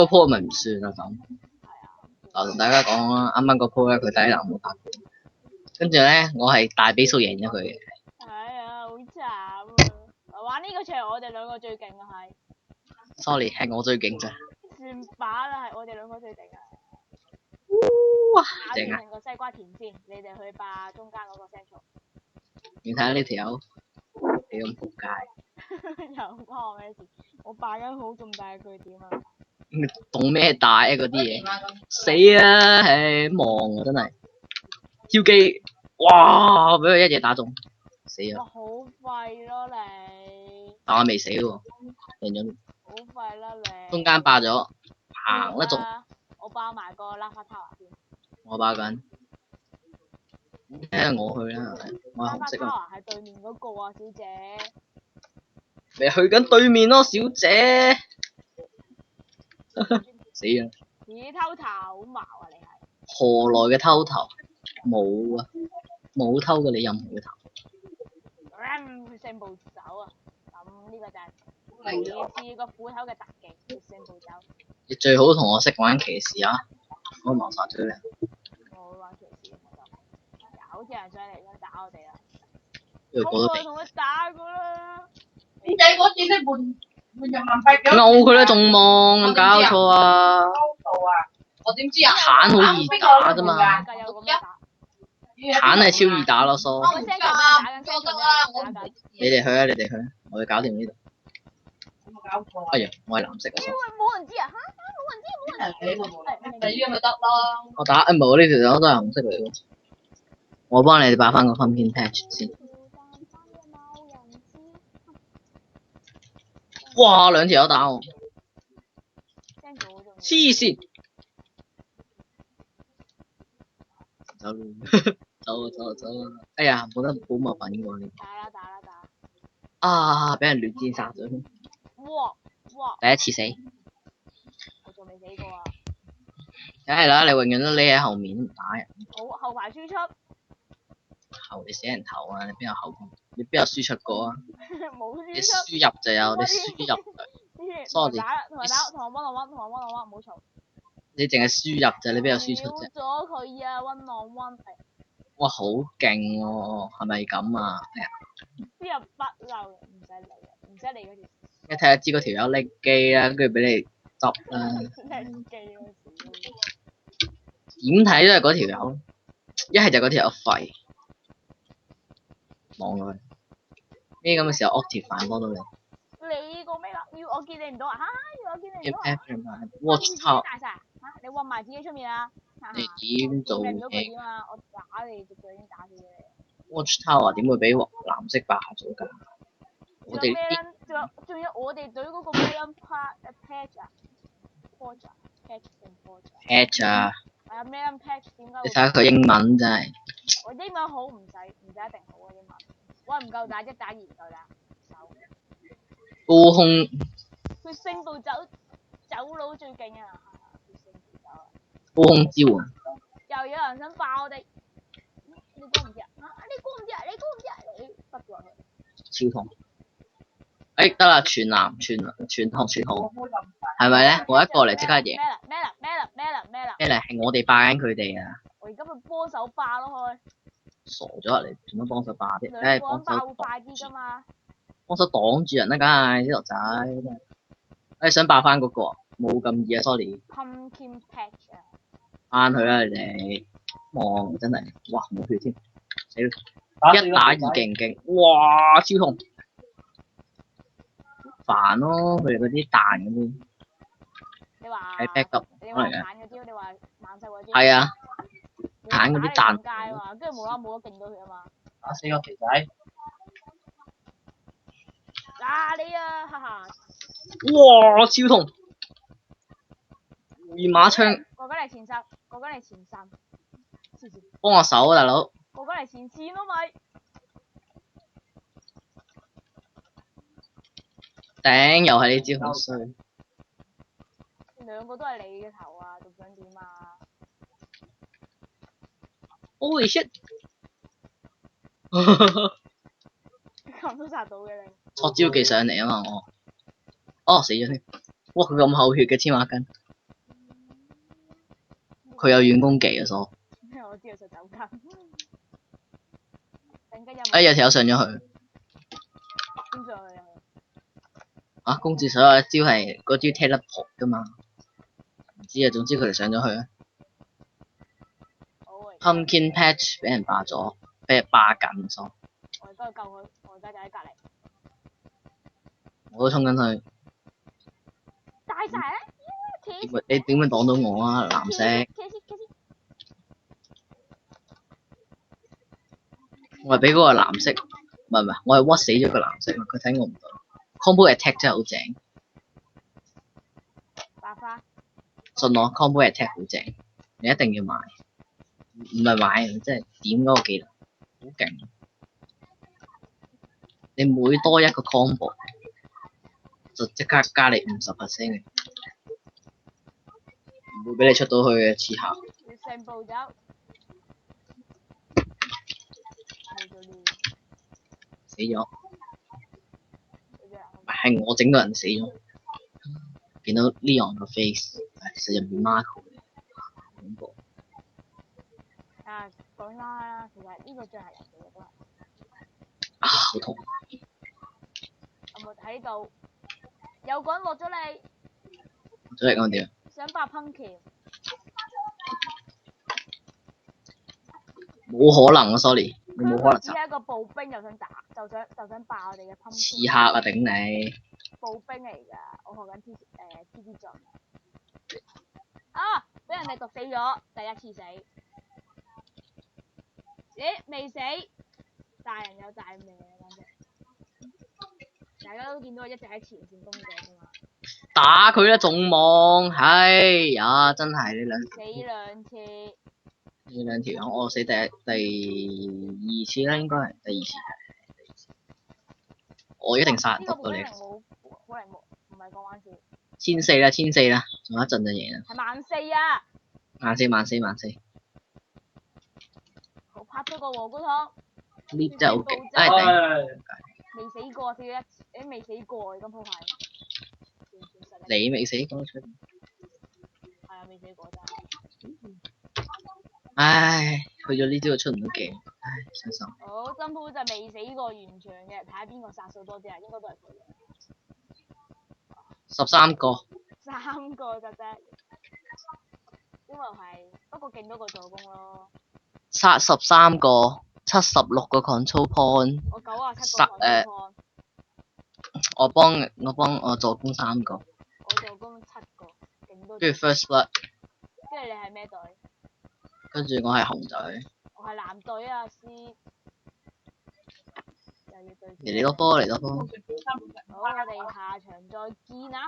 個鋪咪唔算啦咁。我同大家講啦，啱啱個鋪咧佢第一籃冇打，跟住咧我係大比數贏咗佢嘅。係啊，好慘啊！玩呢個場我哋兩個最勁啊，係。Sorry， 係我最勁咋。算把啦，係我哋兩個最勁啊！哇，咬正啊！住成個西瓜田先，你哋去霸中間嗰個 central。你睇下呢條友幾咁仆街，又關我咩事？我霸緊好咁大嘅據點啊！動咩大啊嗰啲嘢，死啊！唉，望啊真係，挑機，哇！俾佢一嘢打中，死哇，啊！好廢咯你！但我未死喎，贏咗。好廢啦你！中間霸咗，行得中，我霸埋個拉花 tower 先。我霸緊。睇下我去啦，我係紅色啊！係對面嗰個啊，小姐。咪去緊對面咯，小姐。死啊！咦，偷頭好矛啊你係？何來嘅偷頭？冇啊，冇偷過你任何嘅頭。血腥暴走啊！咁呢個就係第二次個斧頭嘅特技，血腥暴走。你最好同我識玩騎士啊！我謀殺咗你。我會玩騎士，好似人上嚟想打我哋啊！我過去同佢打過啦！你仔嗰次都換人民幣嘅。勾佢啦，仲望有搞錯啊！我點知啊？鏟好易打啫嘛，有咁樣打。鏟係超易打咯，疏。我 send 個打緊 send 個打緊。你哋去啊！你哋去，我要搞掂呢度。有冇搞錯啊？哎呀，我係藍色啊！冇人知啊！冇人知，冇人知。你呢個咪得咯。我打唔係我呢條友都係紅色嚟嘅。我幫你哋擺翻個分片 patch 先。哇！兩條友打我，黐線！走走啊！哎呀，冇得保密品喎你。打啦！啊！俾人亂箭殺咗。哇！第一次死。我仲未死過啊！梗係啦，你永遠都匿喺後面唔打人。好，後排輸出。後你死人頭啊！你邊有後？你邊有輸出過啊？冇輸出。你輸入就有，你輸入。Sorry。同埋打，同埋 one on one，唔好嘈。你淨係輸入咋，你邊有輸出啫？秒咗佢啊 ！one on one。哇，好勁喎！係咪咁啊？輸入不漏，唔使理嗰條。一睇就知嗰條友拎機啦，跟住俾你執啦。拎機嗰時。點睇都係嗰條友，一係就嗰條友廢。望佢。呢咁嘅時候 Optifine 幫到你。你個咩啦？我見你唔到啊！要我見你唔到啊 Watch Tower。大晒你混埋自己出面啊！你點做嘅？嘅我打你隻腳已經打死咗你。 ？Watch Tower 點會俾藍色霸咗㗎？我哋仲有我哋隊嗰個咩音 patch 啊 patch 啊！係啊，咩音 patch 點解？你睇下佢英文真係。我英文好唔使一定好啊英文。我唔夠打，一打二唔夠打。高空。佢升到走佬最勁啊！高空支援。又有人想爆我哋，你估唔知啊？你估唔知啊？你不過超痛！得啦，全藍全好，係咪咧？我一過嚟即刻贏。咩嚟？係我哋霸緊佢哋啊！我而家咪幫手霸咯佢。傻咗啊！你做乜幫手霸啲？兩個人霸會快啲㗎嘛？幫手擋住人啦，梗係呢條仔。你想霸翻嗰個？冇咁易啊 ，sorry。Pumpkin patch 啊！翻去啦你哋，望真係，哇冇血添，死啦！一打二勁，哇超痛，煩咯，佢哋嗰啲彈嗰啲。你話喺 backup 你話彈嗰啲，你話猛獸嗰啲。係啊，彈嗰啲彈。街嘛，跟住冇得勁到佢啊嘛。打死個肥仔。你啊，哈哈！哇超痛！回馬槍。過緊嚟前殺，幫我手啊大佬。過緊嚟前線咯咪。頂，又係呢招好衰。兩個都係你嘅頭啊，仲想點啊 ？Holy shit！ 咁都殺到嘅你。錯招技上嚟啊嘛我。死咗添！哇佢咁厚血嘅黐孖筋。佢有遠攻技啊，所我知道就走緊。等緊有冇？哎，有條友上咗去。邊上去啊？啊，公子所有一招係嗰招 teleport 噶嘛？唔知啊，總之佢哋上咗去啊。Pumpkin Patch 俾人霸咗，俾人霸緊咗。我而家去救佢，我而家就喺隔離。我都衝緊去。大晒啦！你點會擋到我啊？藍色。我係俾嗰個藍色，唔係，我係屈死咗個藍色，佢睇我唔到。Combo Attack 真係好正。白花。信我 ，Combo Attack 好正，你一定要買。唔係買，即係點嗰個技能，好勁。你每多一個 combo，就即刻加你50%嘅，唔會俾你出到去嘅此下。要成步走。死咗。係我整到人死咗。見到 Leon 個 face，其實入面 Marco 恐怖。啊，講啦，其實呢個最係人哋嘅都係。啊，好痛！有冇睇到？有個人落咗嚟。落咗嚟講點？想霸 Pumpkin。冇可能啊 ，sorry， 你冇可能。只係一個步兵，就想打，就想霸我哋嘅 Pumpkin。刺客啊！頂你！步兵嚟㗎，我學緊 TD 進。啊！俾人哋毒死咗，第一次死。咦？未死？大人有大命啊！簡直。大家都見到我一直喺前線攻擊㗎嘛。打佢啦，仲望，唉呀，真係呢兩。死兩次。呢兩條我死第二次啦，應該係第二次。我一定殺唔到你。呢個冇，唔係講玩笑。1400啦，1400啦，仲有一陣就贏啦。係14000啊14000。我拍咗個蘑菇湯。呢真係好勁，唉頂！未死過，死咗一次，未死過，咁鋪牌。你未死過出？係啊，未死過真係。唉，去咗呢招就出唔到鏡，唉，傷心。好，真鋪就未死過完場嘅，睇下邊個殺數多啲啊，應該都係佢。13個。3個啫啫。因為係，不過勁多個助攻咯。殺13個，76個 control point。我97個 control point。我助攻3個。我助攻7個，勁多。跟住 first blood。跟住你係咩隊？跟住我係紅隊。我係藍隊啊，C。嚟多波，嚟多波。好，我哋下場再見啊！